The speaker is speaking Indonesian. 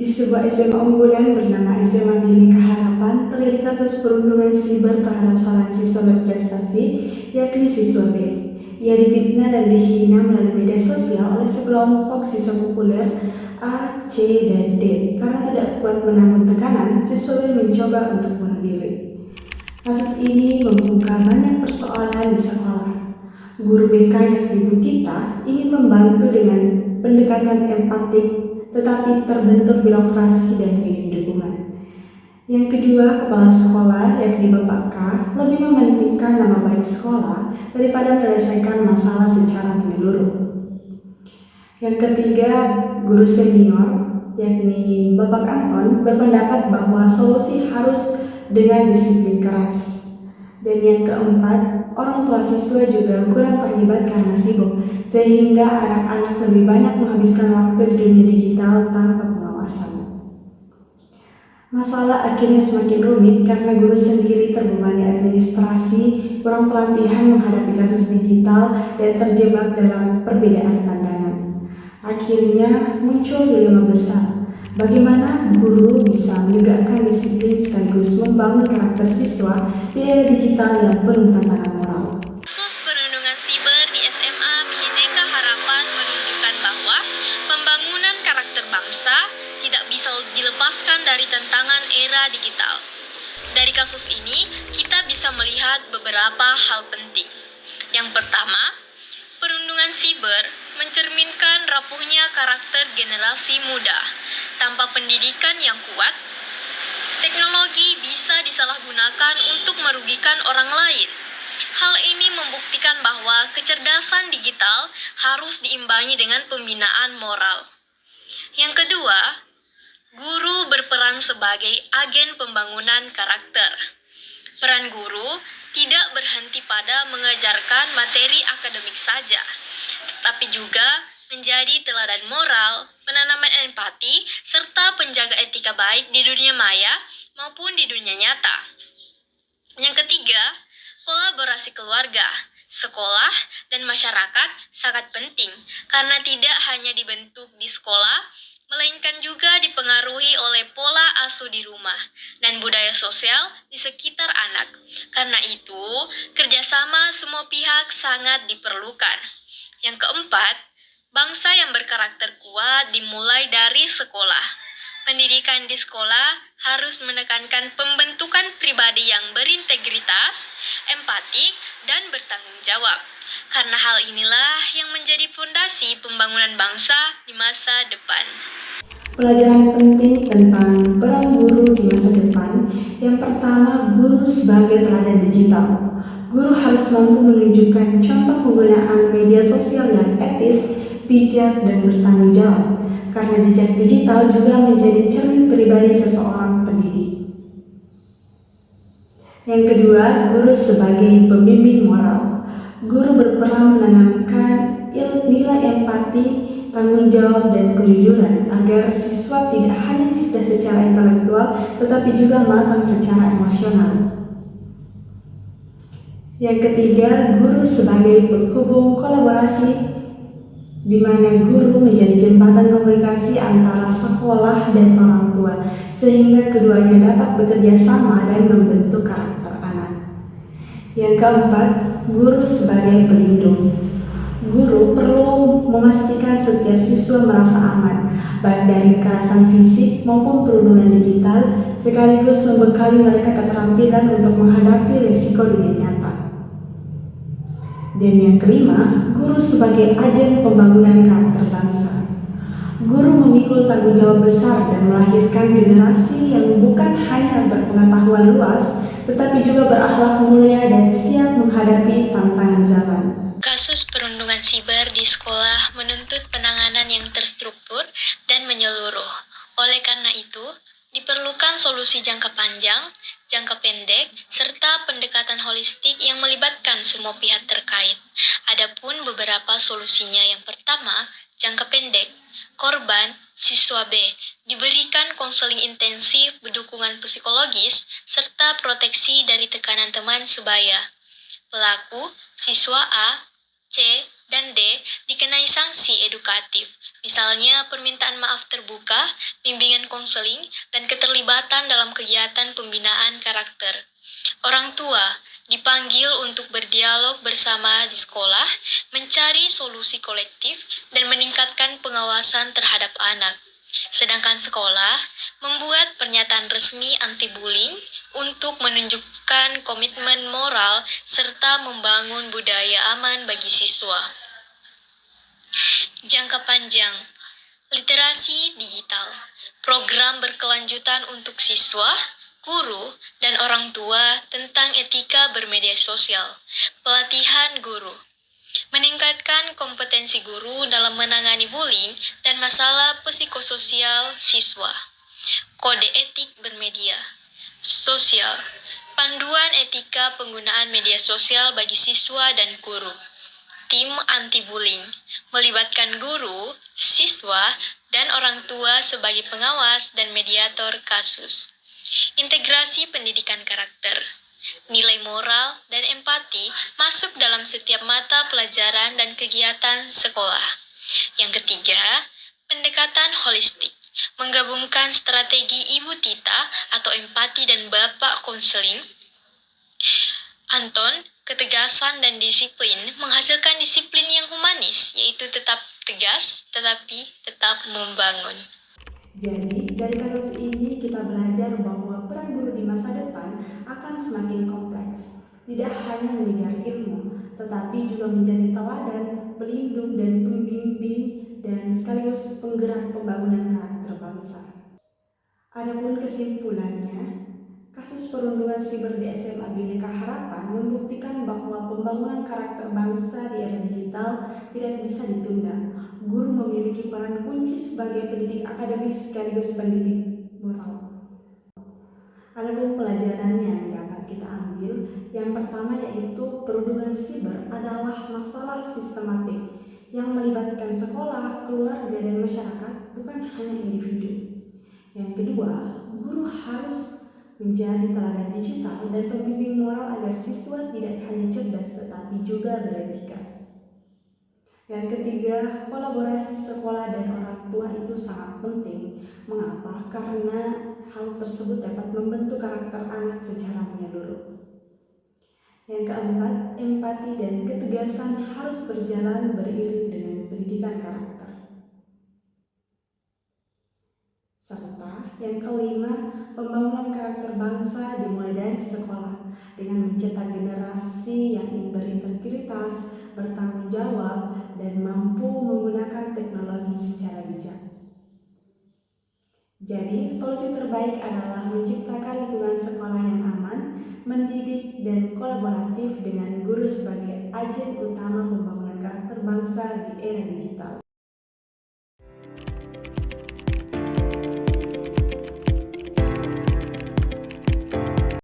Di sebuah SMA unggulan bernama SMA Bhinneka Harapan, terjadi kasus perundungan siber terhadap seorang siswa berprestasi, yakni siswa B. Ia difitnah dan dihina melalui media sosial oleh sekelompok siswa populer A, C, dan D. Karena tidak kuat menahan tekanan, siswa B mencoba untuk bunuh diri. Kasus ini membuka banyak persoalan di sekolah. Guru BK yakni Bu Tita ingin membantu dengan pendekatan empatik, tetapi terbentur birokrasi dan minim dukungan. Yang kedua, kepala sekolah yakni Bapak K lebih mementingkan nama baik sekolah daripada menyelesaikan masalah secara menyeluruh. Yang ketiga, guru senior yakni Bapak Anton berpendapat bahwa solusi harus dengan disiplin keras. Dan yang keempat, orang tua siswa juga kurang terlibat karena sibuk, sehingga anak-anak lebih banyak menghabiskan waktu di dunia digital tanpa pengawasan. Masalah akhirnya semakin rumit karena guru sendiri terbebani administrasi, kurang pelatihan menghadapi kasus digital, dan terjebak dalam perbedaan pandangan. Akhirnya muncul dilema besar. Bagaimana guru bisa menegakkan disiplin sekaligus membangun karakter siswa di era digital yang penuh tantangan moral? Kasus perundungan siber di SMA Bhinneka Harapan menunjukkan bahwa pembangunan karakter bangsa tidak bisa dilepaskan dari tantangan era digital. Dari kasus ini, kita bisa melihat beberapa hal penting. Yang pertama, perundungan siber mencerminkan rapuhnya karakter generasi muda. Tanpa pendidikan yang kuat, teknologi bisa disalahgunakan untuk merugikan orang lain. Hal ini membuktikan bahwa kecerdasan digital harus diimbangi dengan pembinaan moral. Yang kedua, guru berperan sebagai agen pembangunan karakter. Peran guru tidak berhenti pada mengajarkan materi akademik saja, tetapi juga menjadi teladan moral, penanaman empati, serta penjaga etika baik di dunia maya maupun di dunia nyata. Yang ketiga, kolaborasi keluarga, sekolah, dan masyarakat sangat penting karena tidak hanya dibentuk di sekolah, melainkan juga dipengaruhi oleh pola asuh di rumah dan budaya sosial di sekitar anak. Karena itu, kerjasama semua pihak sangat diperlukan. Yang keempat, bangsa yang berkarakter kuat dimulai dari sekolah. Pendidikan di sekolah harus menekankan pembentukan pribadi yang berintegritas, empatik, dan bertanggung jawab. Karena hal inilah yang menjadi fondasi pembangunan bangsa di masa depan. Pelajaran penting tentang peran guru di masa depan. Yang pertama, guru sebagai teladan digital. Guru harus mampu menunjukkan contoh penggunaan media sosial yang etis, bijak, dan bertanggung jawab. Karena jejak digital juga menjadi cermin pribadi seseorang pendidik. Yang kedua, guru sebagai pembimbing moral. Guru berperan menanamkan nilai empati, tanggung jawab, dan kejujuran agar siswa tidak hanya cerdas secara intelektual, tetapi juga matang secara emosional. Yang ketiga, guru sebagai penghubung kolaborasi, di mana guru menjadi jembatan komunikasi antara sekolah dan orang tua, sehingga keduanya dapat bekerja sama dan membentuk karakter anak. Yang keempat, guru sebagai pelindung. Guru perlu memastikan setiap siswa merasa aman, baik dari kekerasan fisik maupun perundungan digital, sekaligus membekali mereka keterampilan untuk menghadapi risiko dunia nyata. Dan yang kelima, guru sebagai agen pembangunan karakter bangsa. Guru memikul tanggung jawab besar dan melahirkan generasi yang bukan hanya berpengetahuan luas, tetapi juga berakhlak mulia dan siap menghadapi tantangan zaman. Kasus perundungan siber di sekolah menuntut penanganan yang terstruktur dan menyeluruh. Oleh karena itu, diperlukan solusi jangka panjang, jangka pendek, serta pendekatan holistik yang melibatkan semua pihak terkait. Adapun beberapa solusinya, yang pertama, jangka pendek. Korban, siswa B, diberikan konseling intensif, dukungan psikologis, serta proteksi dari tekanan teman sebaya. Pelaku, siswa A, C, Dan D. Dikenai sanksi edukatif, misalnya permintaan maaf terbuka, bimbingan konseling, dan keterlibatan dalam kegiatan pembinaan karakter. Orang tua dipanggil untuk berdialog bersama di sekolah, mencari solusi kolektif, dan meningkatkan pengawasan terhadap anak. Sedangkan sekolah membuat pernyataan resmi anti-bullying untuk menunjukkan komitmen moral serta membangun budaya aman bagi siswa. Jangka panjang, literasi digital, program berkelanjutan untuk siswa, guru, dan orang tua tentang etika bermedia sosial, pelatihan guru, meningkatkan kompetensi guru dalam menangani bullying dan masalah psikososial siswa, kode etik bermedia, sosial, panduan etika penggunaan media sosial bagi siswa dan guru, tim anti-bullying, melibatkan guru, siswa, dan orang tua sebagai pengawas dan mediator kasus. Integrasi pendidikan karakter, nilai moral dan empati masuk dalam setiap mata pelajaran dan kegiatan sekolah. Yang ketiga, pendekatan holistik, menggabungkan strategi Ibu Tita atau empati dan Bapak konseling. Anton, ketegasan dan disiplin menghasilkan disiplin yang humanis, yaitu tetap tegas tetapi tetap membangun. Jadi, dari kasus ini kita belajar bahwa peran guru di masa depan akan semakin kompleks. Tidak hanya mengejar ilmu, tetapi juga menjadi teladan, pelindung dan pembimbing, dan sekaligus penggerak pembangunan karakter bangsa. Adapun kesimpulannya, kasus perundungan siber di SMA Bhinneka Harapan membuktikan bahwa pembangunan karakter bangsa di era digital tidak bisa ditunda. Guru memiliki peran kunci sebagai pendidik akademis sekaligus pendidik moral. Adapun pelajaran yang dapat kita ambil, yang pertama yaitu perundungan siber adalah masalah sistematik yang melibatkan sekolah, keluarga, dan masyarakat, bukan hanya individu. Yang kedua, guru harus menjadi teladan digital dan pembimbing moral agar siswa tidak hanya cerdas tetapi juga beretika. Yang ketiga, kolaborasi sekolah dan orang tua itu sangat penting. Mengapa? Karena hal tersebut dapat membentuk karakter anak secara menyeluruh. Yang keempat, empati dan ketegasan harus berjalan beriring dengan pendidikan karakter. Serta yang kelima, pembangunan karakter bangsa dimulai dari sekolah dengan mencetak generasi yang berintegritas, bertanggung jawab, dan mampu menggunakan teknologi secara bijak. Jadi, solusi terbaik adalah menciptakan lingkungan sekolah yang aman, mendidik, dan kolaboratif dengan guru sebagai agen utama pembangunan karakter bangsa di era digital.